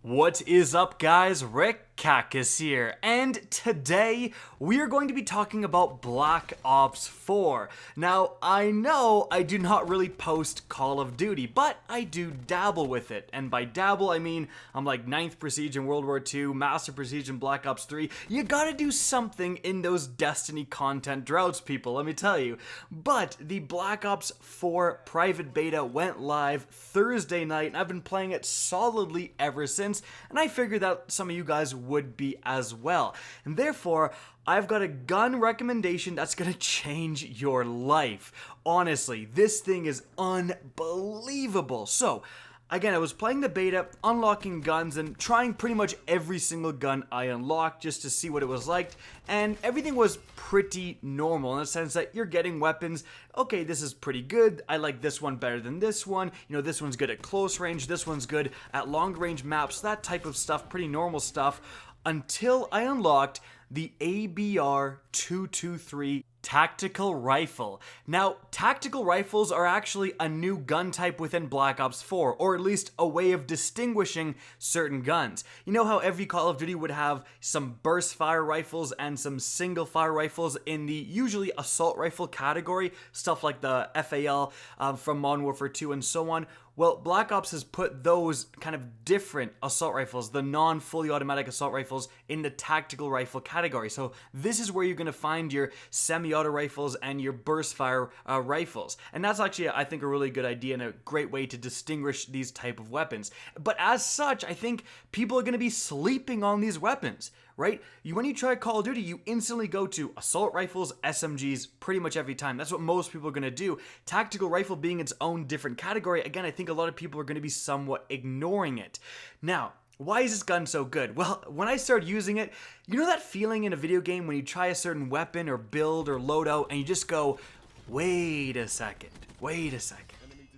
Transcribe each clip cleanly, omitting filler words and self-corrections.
What is up, guys? Rick Cactus here, and today we are going to be talking about Black Ops 4. Now, I know I do not really post Call of Duty, but I do dabble with it, and by dabble I mean I'm like 9th Prestige in World War II, Master Prestige in Black Ops 3. You gotta do something in those Destiny content droughts, people, let me tell you. But the Black Ops 4 private beta went live Thursday night, and I've been playing it solidly ever since, and I figured that some of you guys would be as well. And therefore, I've got a gun recommendation that's gonna change your life. Honestly, this thing is unbelievable. So, again, I was playing the beta, unlocking guns, and trying pretty much every single gun I unlocked just to see what it was like, and everything was pretty normal in the sense that you're getting weapons. Okay, this is pretty good. I like this one better than this one. You know, this one's good at close range, this one's good at long range maps, that type of stuff, pretty normal stuff, until I unlocked the ABR 223 tactical rifle. Now, tactical rifles are actually a new gun type within Black Ops 4, or at least a way of distinguishing certain guns. You know how every Call of Duty would have some burst fire rifles and some single fire rifles in the usually assault rifle category, stuff like the FAL from Modern Warfare 2 and so on. Well, Black Ops has put those kind of different assault rifles, the non-fully automatic assault rifles, in the tactical rifle category. So this is where you're going to find your semi-auto rifles and your burst fire rifles. And that's actually, I think, a really good idea and a great way to distinguish these type of weapons. But as such, I think people are going to be sleeping on these weapons, right? When you try Call of Duty, you instantly go to assault rifles, SMGs, pretty much every time. That's what most people are going to do. Tactical rifle being its own different category, again, I think a lot of people are going to be somewhat ignoring it. Now, why is this gun so good? Well, when I started using it, you know that feeling in a video game when you try a certain weapon or build or loadout and you just go, wait a second.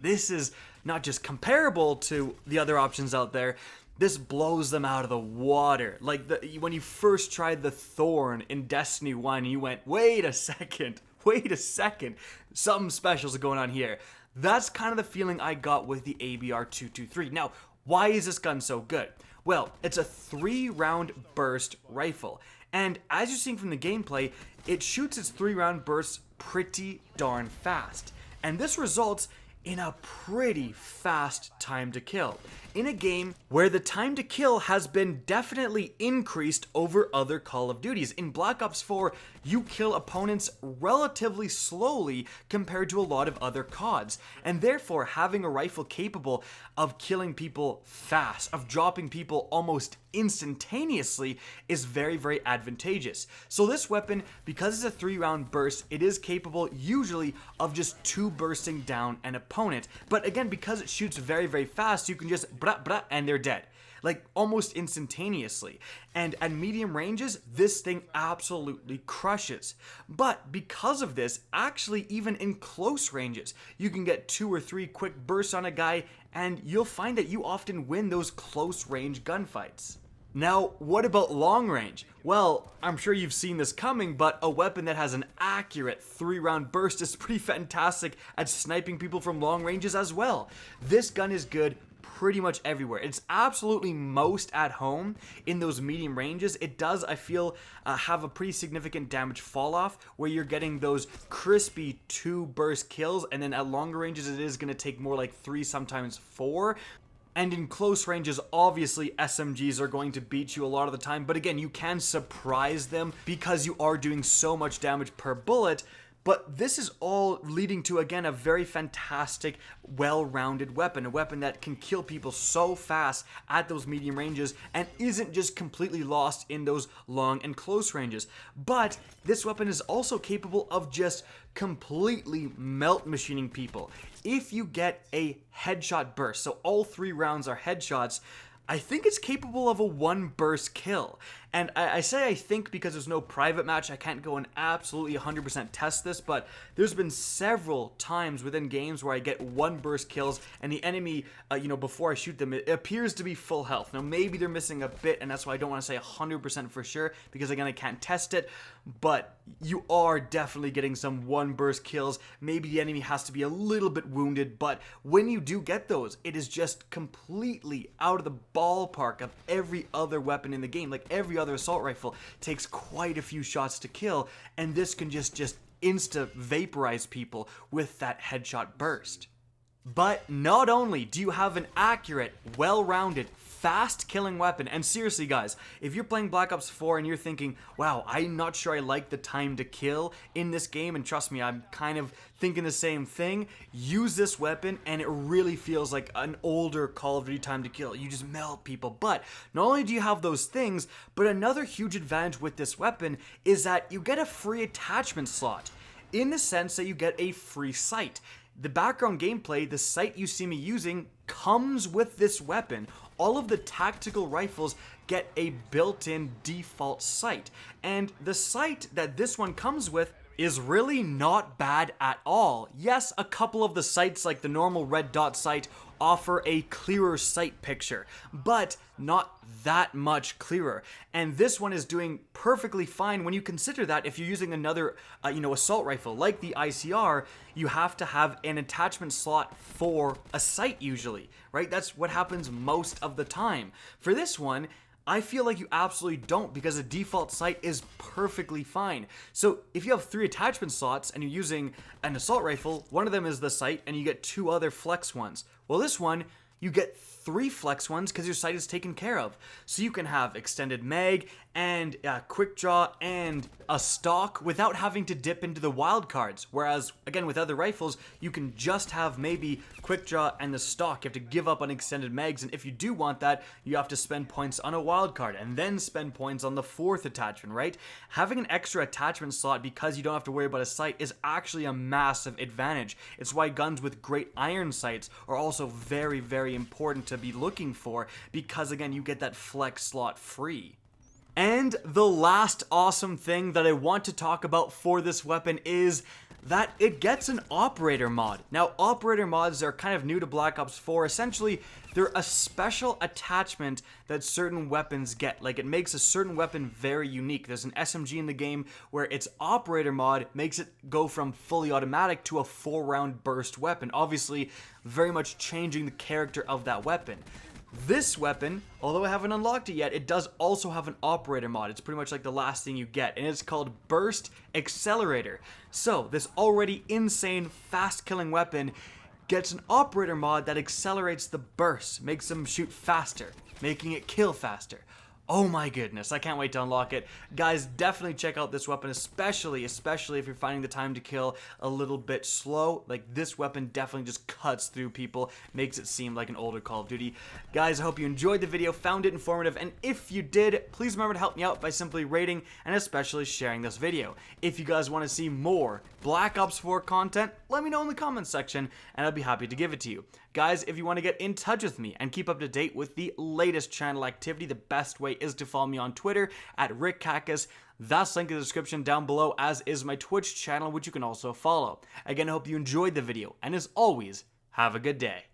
This is not just comparable to the other options out there, this blows them out of the water. Like when you first tried the Thorn in Destiny 1, you went, wait a second, something special's going on here. That's kind of the feeling I got with the ABR 223. Now, why is this gun so good? Well, it's a 3-round burst rifle, and as you're seeing from the gameplay, it shoots its 3-round bursts pretty darn fast, and this results in a pretty fast time to kill, in a game where the time to kill has been definitely increased over other Call of Duties. In Black Ops 4, you kill opponents relatively slowly compared to a lot of other CODs, and therefore having a rifle capable of killing people fast, of dropping people almost instantaneously, is very, very advantageous. So this weapon, because it's a 3-round burst, it is capable usually of just 2 bursting down an opponent, but again, because it shoots very, very fast, you can just brah, brah, and they're dead. Like, almost instantaneously. And at medium ranges, this thing absolutely crushes. But because of this, actually even in close ranges, you can get 2 or 3 quick bursts on a guy, and you'll find that you often win those close range gunfights. Now, what about long range? Well, I'm sure you've seen this coming, but a weapon that has an accurate 3-round burst is pretty fantastic at sniping people from long ranges as well. This gun is good pretty much everywhere. It's absolutely most at home in those medium ranges. It does, I feel, have a pretty significant damage fall off where you're getting those crispy 2 burst kills, and then at longer ranges it is going to take more like 3, sometimes 4. And in close ranges, obviously SMGs are going to beat you a lot of the time, but again, you can surprise them because you are doing so much damage per bullet. But this is all leading to, again, a very fantastic, well-rounded weapon. A weapon that can kill people so fast at those medium ranges and isn't just completely lost in those long and close ranges. But this weapon is also capable of just completely melt machining people. If you get a headshot burst, so all 3 rounds are headshots, I think it's capable of a 1 burst kill. And I say I think because there's no private match, I can't go and absolutely 100% test this, but there's been several times within games where I get one burst kills and the enemy, before I shoot them, it appears to be full health. Now maybe they're missing a bit, and that's why I don't want to say 100% for sure, because again, I can't test it, but you are definitely getting some one burst kills. Maybe the enemy has to be a little bit wounded, but when you do get those, it is just completely out of the ballpark of every other weapon in the game. Like every other assault rifle takes quite a few shots to kill, and this can just insta vaporize people with that headshot burst. But not only do you have an accurate, well-rounded, fast-killing weapon, and seriously guys, if you're playing Black Ops 4 and you're thinking, wow, I'm not sure I like the time to kill in this game, and trust me, I'm kind of thinking the same thing, use this weapon and it really feels like an older Call of Duty time to kill. You just melt people. But not only do you have those things, but another huge advantage with this weapon is that you get a free attachment slot, in the sense that you get a free sight. The background gameplay, the sight you see me using, comes with this weapon. All of the tactical rifles get a built-in default sight, and the sight that this one comes with is really not bad at all. Yes, a couple of the sights, like the normal red dot sight, offer a clearer sight picture, but not that much clearer. And this one is doing perfectly fine when you consider that if you're using another, assault rifle like the ICR, you have to have an attachment slot for a sight usually, right? That's what happens most of the time. For this one, I feel like you absolutely don't, because the default sight is perfectly fine. So if you have 3 attachment slots and you're using an assault rifle, one of them is the sight and you get 2 other flex ones. Well, this one, you get 3 flex ones because your sight is taken care of. So you can have extended mag and quick draw and a stock without having to dip into the wild cards. Whereas, again, with other rifles, you can just have maybe quick draw and the stock. You have to give up on extended mags, and if you do want that, you have to spend points on a wild card and then spend points on the 4th attachment, right? Having an extra attachment slot because you don't have to worry about a sight is actually a massive advantage. It's why guns with great iron sights are also very, very important to be looking for, because again, you get that flex slot free. And the last awesome thing that I want to talk about for this weapon is that it gets an operator mod. Now, operator mods are kind of new to Black Ops 4. Essentially, they're a special attachment that certain weapons get. Like, it makes a certain weapon very unique. There's an SMG in the game where its operator mod makes it go from fully automatic to a 4-round burst weapon. Obviously, very much changing the character of that weapon. This weapon, although I haven't unlocked it yet, it does also have an operator mod. It's pretty much like the last thing you get, and it's called Burst Accelerator. So, this already insane, fast-killing weapon gets an operator mod that accelerates the burst, makes them shoot faster, making it kill faster. Oh my goodness, I can't wait to unlock it. Guys, definitely check out this weapon, especially if you're finding the time to kill a little bit slow. Like, this weapon definitely just cuts through people, makes it seem like an older Call of Duty. Guys, I hope you enjoyed the video, found it informative, and if you did, please remember to help me out by simply rating and especially sharing this video. If you guys want to see more Black Ops 4 content, let me know in the comments section, and I'll be happy to give it to you. Guys, if you want to get in touch with me and keep up to date with the latest channel activity, the best way is to follow me on Twitter at RickCacus. That's linked in the description down below, as is my Twitch channel, which you can also follow. Again, I hope you enjoyed the video, and as always, have a good day.